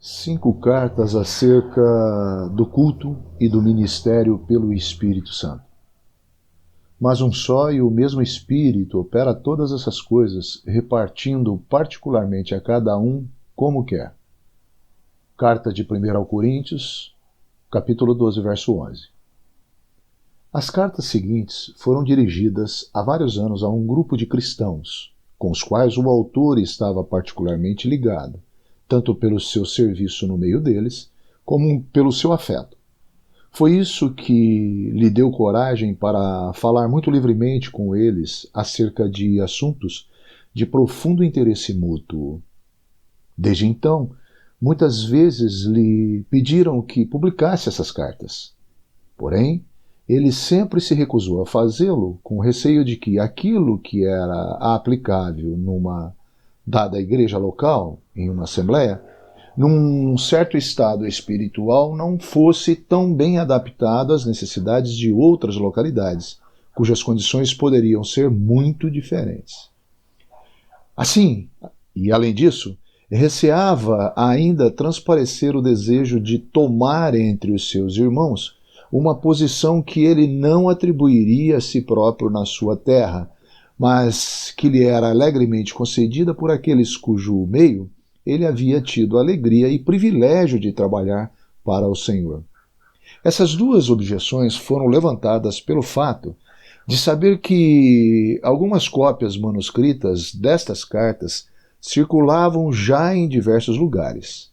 5 cartas acerca do culto e do ministério pelo Espírito Santo. Mas um só e o mesmo Espírito opera todas essas coisas, repartindo particularmente a cada um como quer. Carta de 1 ao Coríntios, capítulo 12, verso 11. As cartas seguintes foram dirigidas há vários anos a um grupo de cristãos, com os quais o autor estava particularmente ligado, tanto pelo seu serviço no meio deles, como pelo seu afeto. Foi isso que lhe deu coragem para falar muito livremente com eles acerca de assuntos de profundo interesse mútuo. Desde então, muitas vezes lhe pediram que publicasse essas cartas. Porém, ele sempre se recusou a fazê-lo, com receio de que aquilo que era aplicável numa dada igreja local, em uma assembleia, num certo estado espiritual não fosse tão bem adaptado às necessidades de outras localidades, cujas condições poderiam ser muito diferentes. Assim, e além disso, receava ainda transparecer o desejo de tomar entre os seus irmãos uma posição que ele não atribuiria a si próprio na sua terra, mas que lhe era alegremente concedida por aqueles cujo meio ele havia tido a alegria e privilégio de trabalhar para o Senhor. Essas duas objeções foram levantadas pelo fato de saber que algumas cópias manuscritas destas cartas circulavam já em diversos lugares.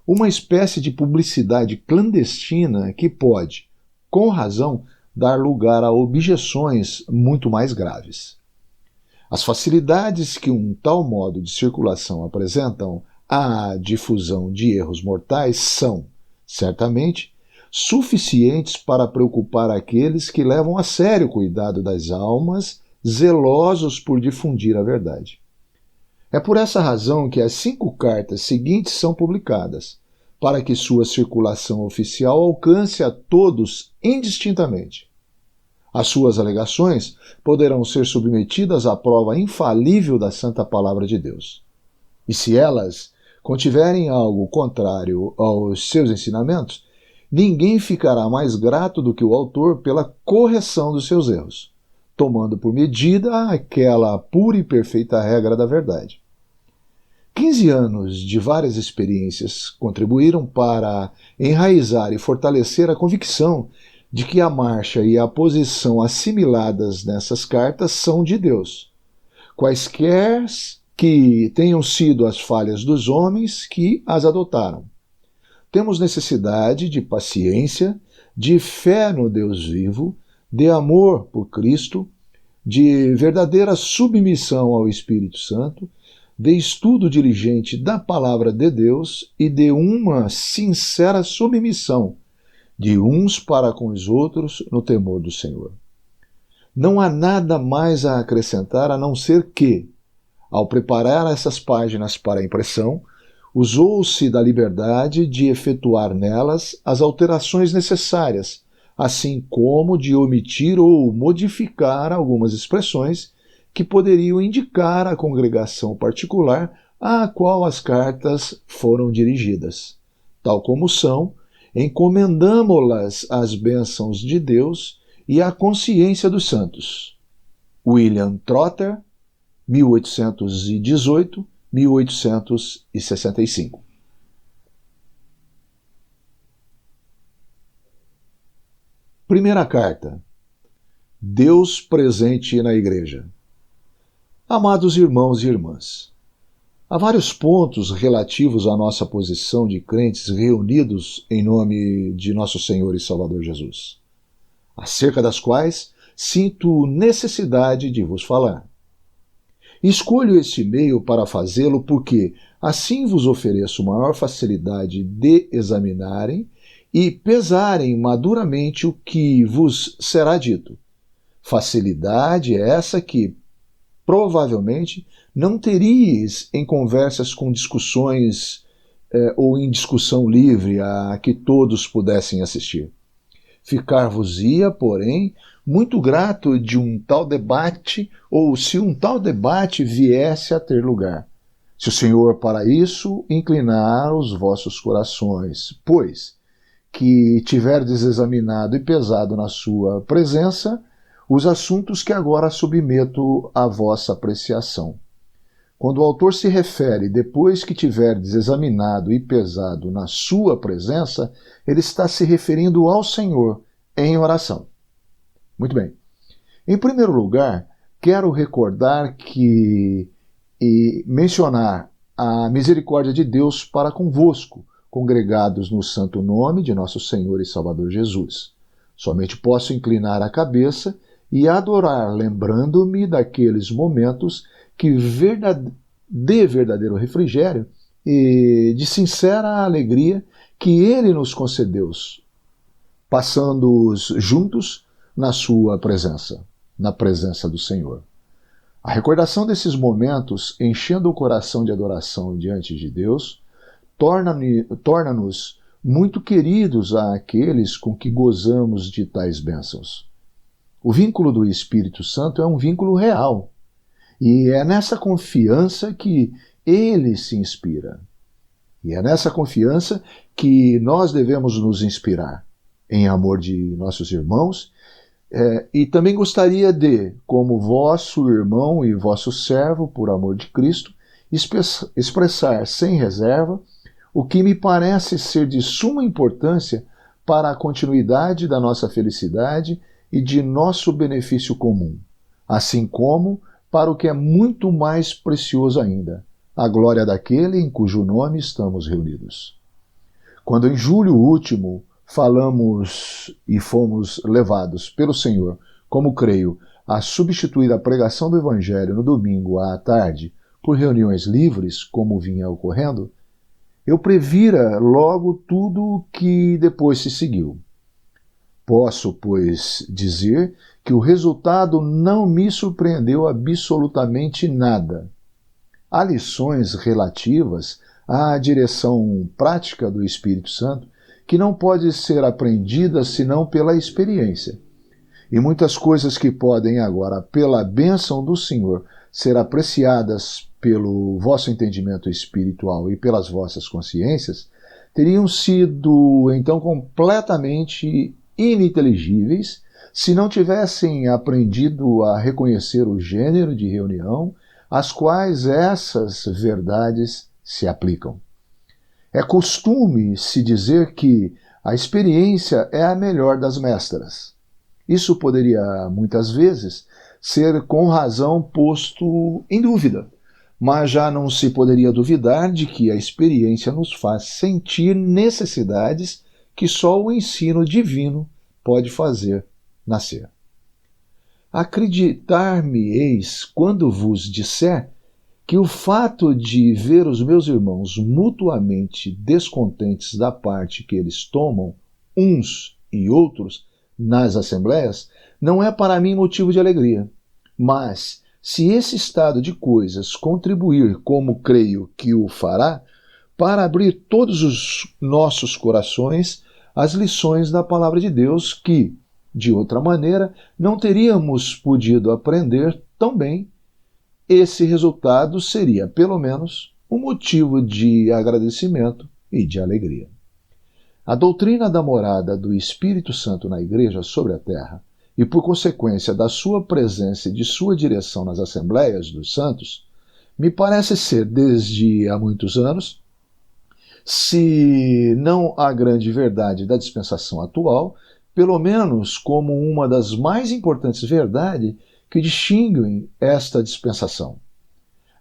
Uma espécie de publicidade clandestina que pode, com razão, dar lugar a objeções muito mais graves. As facilidades que um tal modo de circulação apresentam à difusão de erros mortais são, certamente, suficientes para preocupar aqueles que levam a sério o cuidado das almas, zelosos por difundir a verdade. É por essa razão que as 5 cartas seguintes são publicadas, para que sua circulação oficial alcance a todos indistintamente. As suas alegações poderão ser submetidas à prova infalível da Santa Palavra de Deus. E se elas contiverem algo contrário aos seus ensinamentos, ninguém ficará mais grato do que o autor pela correção dos seus erros, tomando por medida aquela pura e perfeita regra da verdade. 15 anos de várias experiências contribuíram para enraizar e fortalecer a convicção de que a marcha e a posição assimiladas nessas cartas são de Deus, quaisquer que tenham sido as falhas dos homens que as adotaram. Temos necessidade de paciência, de fé no Deus vivo, de amor por Cristo, de verdadeira submissão ao Espírito Santo, de estudo diligente da Palavra de Deus e de uma sincera submissão de uns para com os outros no temor do Senhor. Não há nada mais a acrescentar a não ser que, ao preparar essas páginas para a impressão, usou-se da liberdade de efetuar nelas as alterações necessárias, assim como de omitir ou modificar algumas expressões que poderiam indicar a congregação particular à qual as cartas foram dirigidas. Tal como são, encomendamo-las às bênçãos de Deus e à consciência dos santos. William Trotter, 1818-1865. Primeira carta. Deus presente na Igreja. Amados irmãos e irmãs, há vários pontos relativos à nossa posição de crentes reunidos em nome de nosso Senhor e Salvador Jesus, acerca das quais sinto necessidade de vos falar. Escolho este meio para fazê-lo porque assim vos ofereço maior facilidade de examinarem e pesarem maduramente o que vos será dito. Facilidade essa que, provavelmente, não teríeis em conversas com discussões ou em discussão livre a que todos pudessem assistir. Ficar-vos-ia, porém, muito grato de um tal debate, ou se um tal debate viesse a ter lugar, Se o Senhor para isso inclinar os vossos corações, pois que tiverdes examinado e pesado na sua presença os assuntos que agora submeto à vossa apreciação. Quando o autor se refere, depois que tiverdes examinado e pesado na sua presença, ele está se referindo ao Senhor em oração. Muito bem. Em primeiro lugar, quero recordar e mencionar a misericórdia de Deus para convosco, congregados no santo nome de nosso Senhor e Salvador Jesus. Somente posso inclinar a cabeça e adorar, lembrando-me daqueles momentos que de verdadeiro refrigério e de sincera alegria que Ele nos concedeu, passando-os juntos na sua presença, na presença do Senhor. A recordação desses momentos, enchendo o coração de adoração diante de Deus, torna-nos muito queridos àqueles com que gozamos de tais bênçãos. O vínculo do Espírito Santo é um vínculo real, e é nessa confiança que ele se inspira. E é nessa confiança que nós devemos nos inspirar, em amor de nossos irmãos. E também gostaria de, como vosso irmão e vosso servo, por amor de Cristo, expressar sem reserva o que me parece ser de suma importância para a continuidade da nossa felicidade e de nosso benefício comum, assim como para o que é muito mais precioso ainda, a glória daquele em cujo nome estamos reunidos. Quando em julho último falamos e fomos levados pelo Senhor, como creio, a substituir a pregação do Evangelho no domingo à tarde por reuniões livres, como vinha ocorrendo, eu previra logo tudo o que depois se seguiu. Posso, pois, dizer que o resultado não me surpreendeu absolutamente nada. Há lições relativas à direção prática do Espírito Santo que não pode ser aprendida senão pela experiência. E muitas coisas que podem agora, pela bênção do Senhor, ser apreciadas pelo vosso entendimento espiritual e pelas vossas consciências, teriam sido então completamente ininteligíveis se não tivessem aprendido a reconhecer o gênero de reunião às quais essas verdades se aplicam. É costume se dizer que a experiência é a melhor das mestras. Isso poderia, muitas vezes, ser com razão posto em dúvida, mas já não se poderia duvidar de que a experiência nos faz sentir necessidades que só o ensino divino pode fazer nascer. Acreditar-me-eis quando vos disser que o fato de ver os meus irmãos mutuamente descontentes da parte que eles tomam, uns e outros, nas assembleias, não é para mim motivo de alegria. Mas, se esse estado de coisas contribuir, como creio que o fará, para abrir todos os nossos corações às lições da palavra de Deus que, de outra maneira, não teríamos podido aprender tão bem, esse resultado seria, pelo menos, um motivo de agradecimento e de alegria. A doutrina da morada do Espírito Santo na Igreja sobre a terra, e por consequência da sua presença e de sua direção nas Assembleias dos Santos, me parece ser, desde há muitos anos, se não a grande verdade da dispensação atual, pelo menos como uma das mais importantes verdades que distinguem esta dispensação.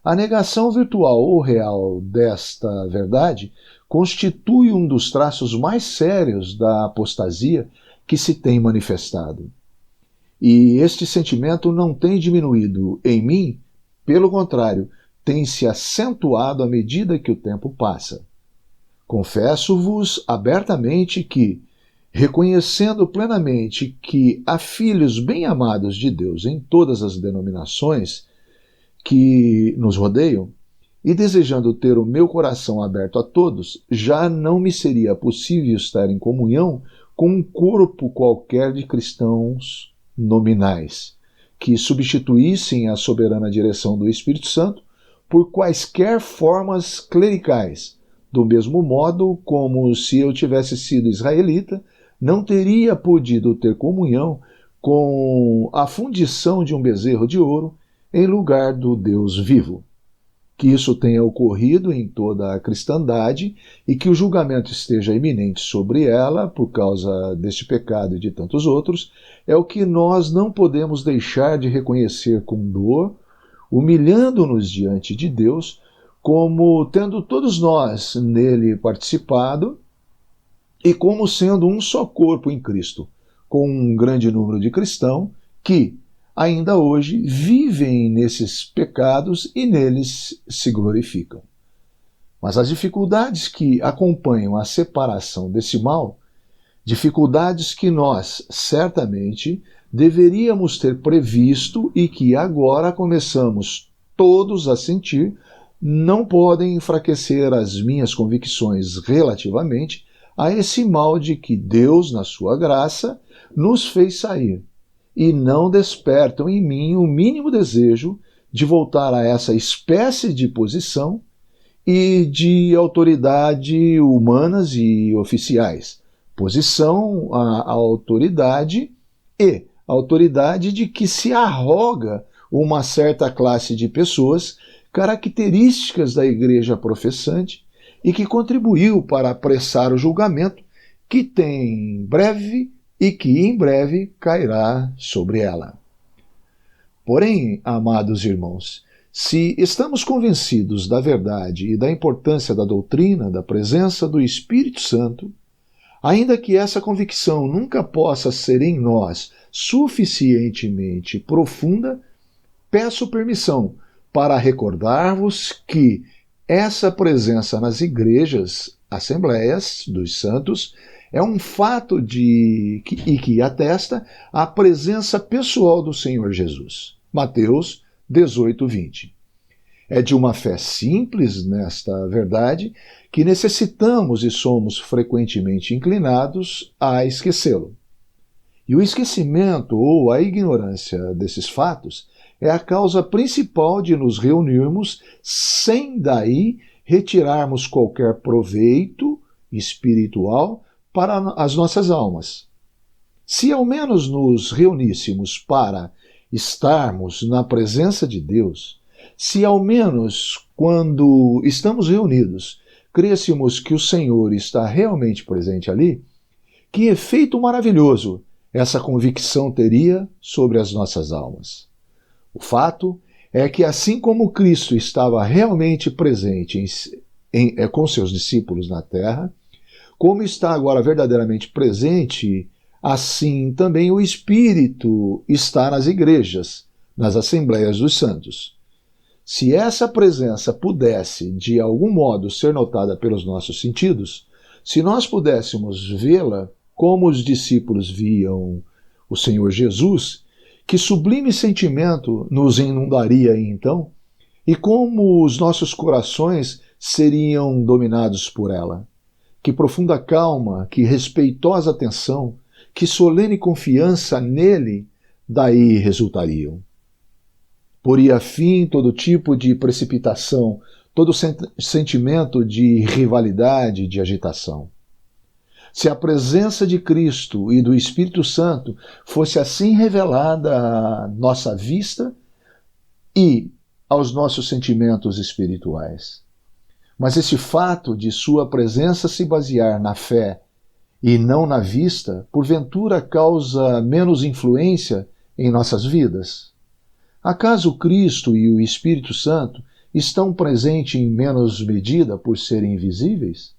A negação virtual ou real desta verdade constitui um dos traços mais sérios da apostasia que se tem manifestado. E este sentimento não tem diminuído em mim, pelo contrário, tem se acentuado à medida que o tempo passa. Confesso-vos abertamente que, reconhecendo plenamente que há filhos bem amados de Deus em todas as denominações que nos rodeiam, e desejando ter o meu coração aberto a todos, já não me seria possível estar em comunhão com um corpo qualquer de cristãos nominais, que substituíssem a soberana direção do Espírito Santo por quaisquer formas clericais. Do mesmo modo como se eu tivesse sido israelita, não teria podido ter comunhão com a fundição de um bezerro de ouro em lugar do Deus vivo. Que isso tenha ocorrido em toda a cristandade e que o julgamento esteja iminente sobre ela por causa deste pecado e de tantos outros, é o que nós não podemos deixar de reconhecer com dor, humilhando-nos diante de Deus, como tendo todos nós nele participado e como sendo um só corpo em Cristo, com um grande número de cristãos que, ainda hoje, vivem nesses pecados e neles se glorificam. Mas as dificuldades que acompanham a separação desse mal, dificuldades que nós, certamente, deveríamos ter previsto e que agora começamos todos a sentir, não podem enfraquecer as minhas convicções relativamente a esse mal de que Deus, na sua graça, nos fez sair, e não despertam em mim o mínimo desejo de voltar a essa espécie de posição e de autoridade humanas e oficiais. Posição, a autoridade e autoridade de que se arroga uma certa classe de pessoas, características da igreja professante e que contribuiu para apressar o julgamento que tem breve e que em breve cairá sobre ela. Porém, amados irmãos, se estamos convencidos da verdade e da importância da doutrina da presença do Espírito Santo, ainda que essa convicção nunca possa ser em nós suficientemente profunda, peço permissão para recordar-vos que essa presença nas igrejas, assembleias dos santos, é um fato e que atesta a presença pessoal do Senhor Jesus. Mateus 18, 20. É de uma fé simples nesta verdade que necessitamos e somos frequentemente inclinados a esquecê-lo. E o esquecimento ou a ignorância desses fatos é a causa principal de nos reunirmos sem daí retirarmos qualquer proveito espiritual para as nossas almas. Se ao menos nos reuníssemos para estarmos na presença de Deus, se ao menos quando estamos reunidos crêssemos que o Senhor está realmente presente ali, que efeito maravilhoso essa convicção teria sobre as nossas almas. O fato é que assim como Cristo estava realmente presente com seus discípulos na terra, como está agora verdadeiramente presente, assim também o Espírito está nas igrejas, nas assembleias dos santos. Se essa presença pudesse, de algum modo, ser notada pelos nossos sentidos, se nós pudéssemos vê-la como os discípulos viam o Senhor Jesus, que sublime sentimento nos inundaria então, e como os nossos corações seriam dominados por ela. Que profunda calma, que respeitosa atenção, que solene confiança nele daí resultariam. Poria fim todo tipo de precipitação, todo sentimento de rivalidade, de agitação. Se a presença de Cristo e do Espírito Santo fosse assim revelada à nossa vista e aos nossos sentimentos espirituais. Mas esse fato de sua presença se basear na fé e não na vista, porventura causa menos influência em nossas vidas? Acaso Cristo e o Espírito Santo estão presentes em menos medida por serem invisíveis?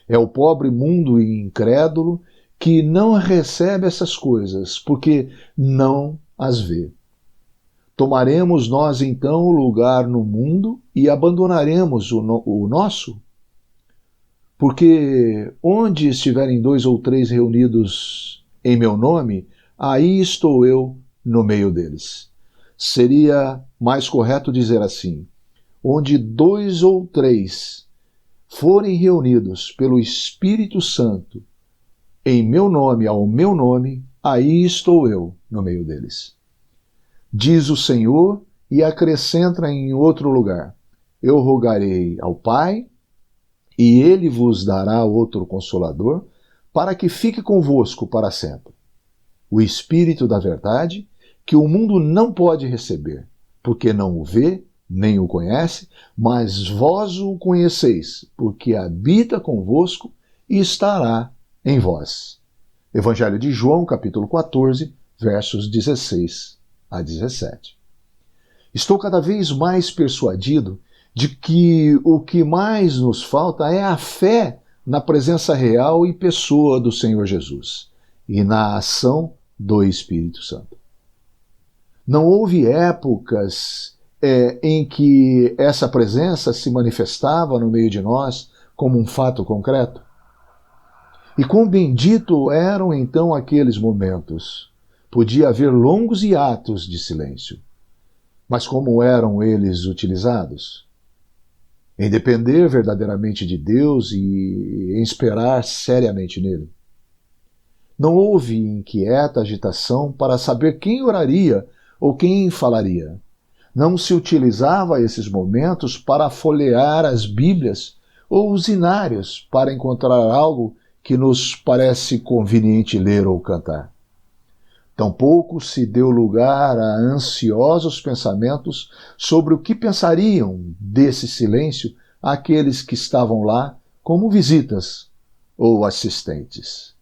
É o pobre mundo incrédulo que não recebe essas coisas, porque não as vê. Tomaremos nós então o lugar no mundo e abandonaremos o nosso? Porque onde estiverem 2 ou 3 reunidos em meu nome, aí estou eu no meio deles. Seria mais correto dizer assim: onde 2 ou 3 forem reunidos pelo Espírito Santo em meu nome, ao meu nome, aí estou eu no meio deles. Diz o Senhor, e acrescenta em outro lugar: eu rogarei ao Pai, e ele vos dará outro Consolador, para que fique convosco para sempre. O Espírito da verdade, que o mundo não pode receber, porque não o vê, nem o conhece, mas vós o conheceis, porque habita convosco e estará em vós. Evangelho de João, capítulo 14, versos 16 a 17. Estou cada vez mais persuadido de que o que mais nos falta é a fé na presença real e pessoa do Senhor Jesus e na ação do Espírito Santo. Não houve épocas em que essa presença se manifestava no meio de nós como um fato concreto? E quão bendito eram então aqueles momentos! Podia haver longos hiatos de silêncio. Mas como eram eles utilizados? Em depender verdadeiramente de Deus e em esperar seriamente nele. Não houve inquieta agitação para saber quem oraria ou quem falaria. Não se utilizava esses momentos para folhear as Bíblias ou os inários para encontrar algo que nos parece conveniente ler ou cantar. Tampouco se deu lugar a ansiosos pensamentos sobre o que pensariam desse silêncio aqueles que estavam lá como visitas ou assistentes.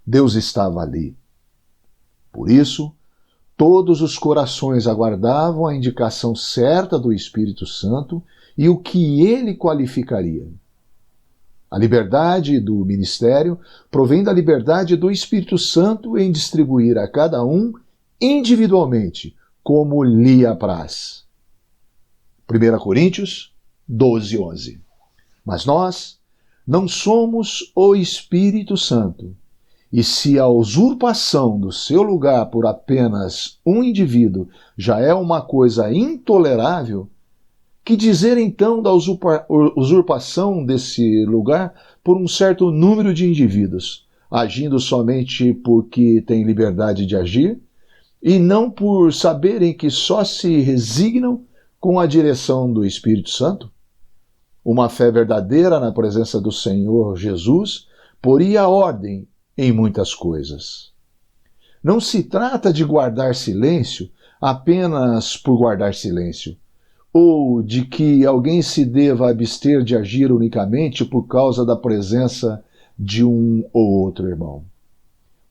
Deus estava ali. Por isso, todos os corações aguardavam a indicação certa do Espírito Santo e o que ele qualificaria. A liberdade do ministério provém da liberdade do Espírito Santo em distribuir a cada um individualmente, como lhe apraz. 1 Coríntios 12, 11. Mas nós não somos o Espírito Santo, e se a usurpação do seu lugar por apenas um indivíduo já é uma coisa intolerável, que dizer então da usurpação desse lugar por um certo número de indivíduos, agindo somente porque têm liberdade de agir, e não por saberem que só se resignam com a direção do Espírito Santo? Uma fé verdadeira na presença do Senhor Jesus poria ordem em muitas coisas. Não se trata de guardar silêncio apenas por guardar silêncio, ou de que alguém se deva abster de agir unicamente por causa da presença de um ou outro irmão.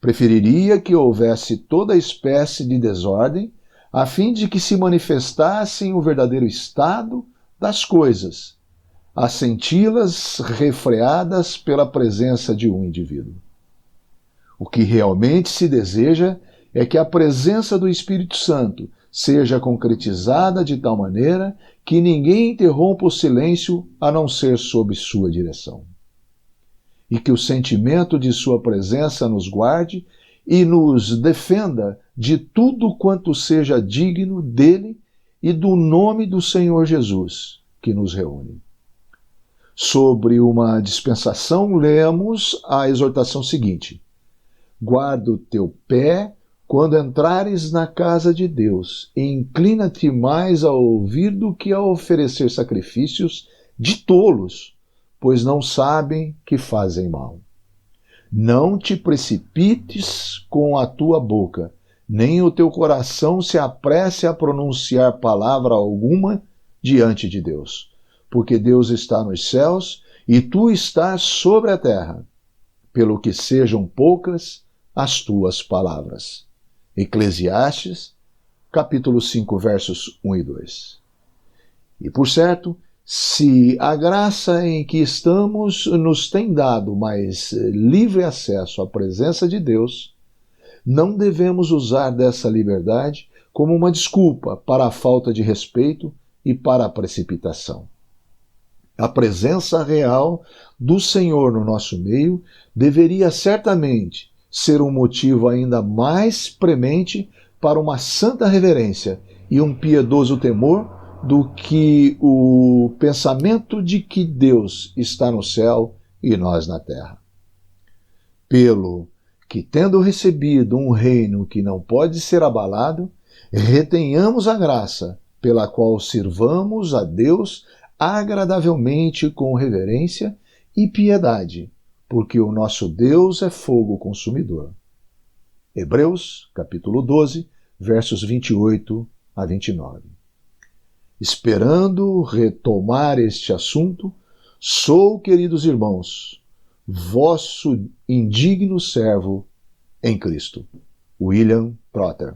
Preferiria que houvesse toda espécie de desordem, a fim de que se manifestassem o verdadeiro estado das coisas, a senti-las refreadas pela presença de um indivíduo. O que realmente se deseja é que a presença do Espírito Santo seja concretizada de tal maneira que ninguém interrompa o silêncio a não ser sob sua direção. E que o sentimento de sua presença nos guarde e nos defenda de tudo quanto seja digno dele e do nome do Senhor Jesus, que nos reúne. Sobre uma dispensação, lemos a exortação seguinte: guarda o teu pé quando entrares na casa de Deus, e inclina-te mais a ouvir do que a oferecer sacrifícios de tolos, pois não sabem que fazem mal. Não te precipites com a tua boca, nem o teu coração se apresse a pronunciar palavra alguma diante de Deus, porque Deus está nos céus e tu estás sobre a terra, pelo que sejam poucas as tuas palavras. Eclesiastes, capítulo 5, versos 1 e 2. E por certo, se a graça em que estamos nos tem dado mais livre acesso à presença de Deus, não devemos usar dessa liberdade como uma desculpa para a falta de respeito e para a precipitação. A presença real do Senhor no nosso meio deveria certamente ser um motivo ainda mais premente para uma santa reverência e um piedoso temor do que o pensamento de que Deus está no céu e nós na terra. Pelo que, tendo recebido um reino que não pode ser abalado, retenhamos a graça pela qual sirvamos a Deus agradavelmente com reverência e piedade, porque o nosso Deus é fogo consumidor. Hebreus, capítulo 12, versos 28 a 29. Esperando retomar este assunto, sou, queridos irmãos, vosso indigno servo em Cristo. William Trotter.